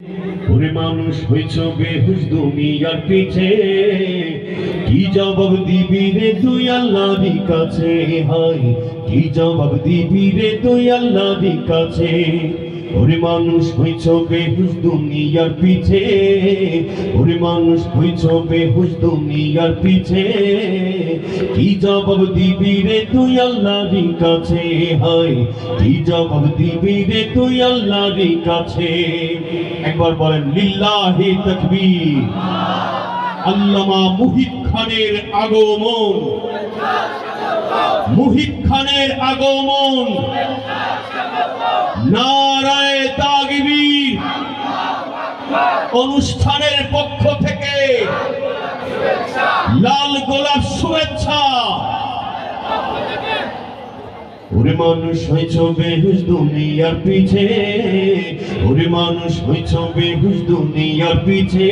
ওরে মানুষ হইছ বেহুশ দুনিয়ার পিছে, কি জবাব দিবি রে তুই আল্লাহর কাছে? হায় কি জবাব দিবি রে তুই আল্লাহর কাছে? ওরে মানুষ হইছ বেহুশ দুনিয়ার পিছে, ওরে মানুষ হইছ বেহুশ দুনিয়ার পিছে, কি জবাব দিবি রে তুই আল্লাহর কাছে? হায় কি জবাব দিবি রে তুই আল্লাহর কাছে? একবার বলেন লিল্লাহি তাকবীর। আল্লামা মুহিব খানের আগমন, মুহিব খানের আগমন, নারায়ে তাকবীর। অনুষ্ঠানের পক্ষ থেকে লাল গোলাপ শুভেচ্ছা। ওরে মানুষ হইছ বেহুশ দুনিয়ার পিছে, ওরে মানুষ হইছ বেহুশ দুনিয়ার পিছে,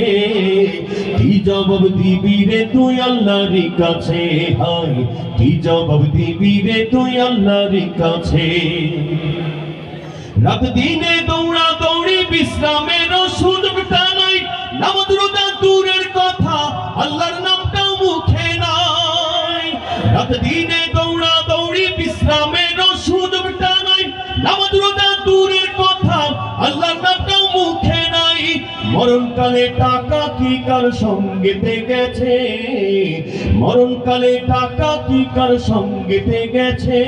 কি জবাব দিবি রে তুই আল্লাহর কাছে? হায় কি জবাব দিবি রে তুই আল্লাহর কাছে? রাত দিনে দৌড়া দৌড়ি বিশ্রামেরও সুযোগটা নাই, নামাজ রোজা দূরের কথা আল্লাহর নামটাও মুখে নাই। রাত দিনে দৌড়া দৌড়ি বিশ্রামেরও সুযোগটা নাই, নামাজ রোজা দূরের কথা আল্লাহর নামটাও মুখে নাই। মরণকালে টাকা কি কার সঙ্গেতে গেছে? মরণকালে টাকা কি কার সঙ্গেতে গেছে?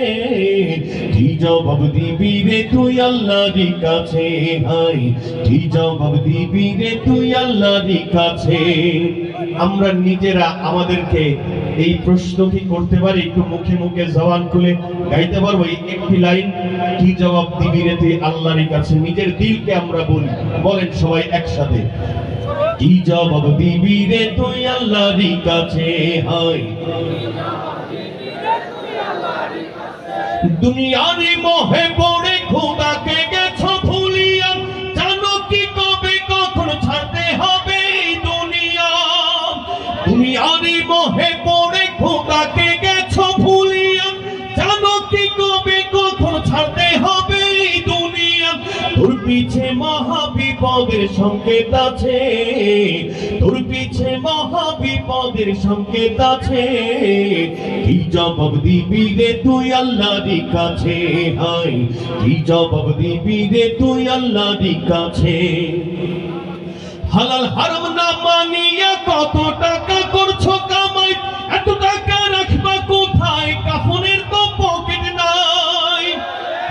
কি জবাব দিবি রে তুই আল্লাহর কাছে? হায় কি জবাব দিবি রে তুই আল্লাহর কাছে? আমরা নিজেরা আমাদেরকে এই প্রশ্ন কি করতে পারি? একটু মুখে মুখে জবান খুলে গাইতে পারবো একটি লাইন, কি জবাব দিবি রে তুই আল্লাহর কাছে? নিজের দিলকে আমরা বলি, বলেন সবাই একসাথে, কি জবাব দিবি রে তুই আল্লাহর কাছে? হায় দুনিয়ার মোহে পড়ে খোদাকে গেছো ভুলিয়া, জানো কি কবে কখন ছাড়তে হবে দুনিয়া? দুনিয়ার মোহে পড়ে খোদাকে গেছো ভুলিয়া, জানো কি কবে কখন ছাড়তে হবে দুনিয়া? তোর পিছে মহা বিপদের সংকেত আছে, তোর পিছে মহা বিপদের সংকেত আছে, কি জবাব দিবি রে তুই আল্লাহর কাছে? হায় কি জবাব দিবি রে তুই আল্লাহর কাছে? হালাল হারাম না মানিয়া কত টাকা করছো কামাই, এত টাকা রাখবা কোথায়? কাফনের তো পকেট নাই।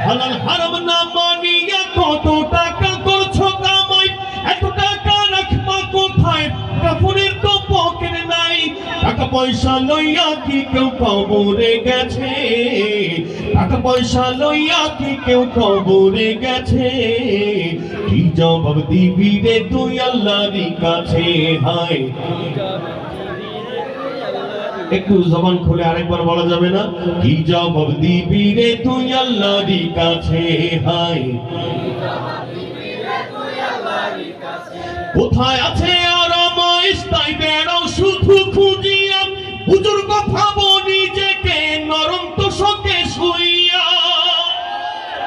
হালাল হারাম না মানিয়া কত টাকা করছো কামাই, এত টাকা রাখবা কোথায়? কাফনের তো পকেট নাই। টাকা পয়সা লইয়া কি কেউ কবরে গেছে? টাকা পয়সা লইয়া কি কেউ কবরে গেছে? কি জবাব দিবি রে তুই আল্লাহর কাছে? হায় একটু জবান খুলে আরেকবার বলা যাবে না? কি জবাব দিবি রে তুই আল্লাহর কাছে? হায় কোথায় আছে আরামাইশ তাই বেড়াও শুধু খুঁজিয়া, হুজুর কথা বলি নিজেকে নরম তোষকে শুইয়া।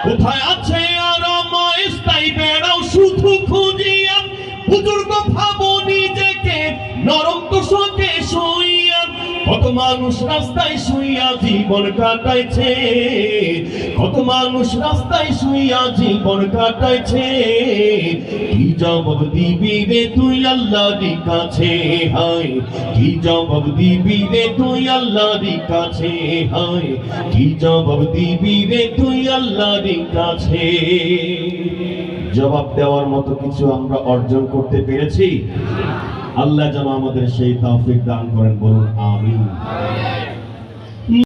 কোথায় আছে আরামাইশ তাই বেড়াও শুধু খুঁজিয়া, হুজুর কথা বলি নিজেকে নরম তোষকে শুইয়া। কত মানুষ রাস্তায় শুইয়া জীবন কাটাইছে, কত মানুষ রাস্তায় শুইয়া জীবন কাটাইছে, কি জবাব দিবি রে তুই আল্লাহর কাছে? হায় কি জবাব দিবি রে তুই আল্লাহর কাছে? হায় কি জবাব দিবি রে তুই আল্লাহর কাছে? জবাব দেওয়ার মতো কিছু আমরা অর্জন করতে পেরেছি? আল্লাহ যেন আমাদের সেই তৌফিক দান করেন, বলুন আমিন।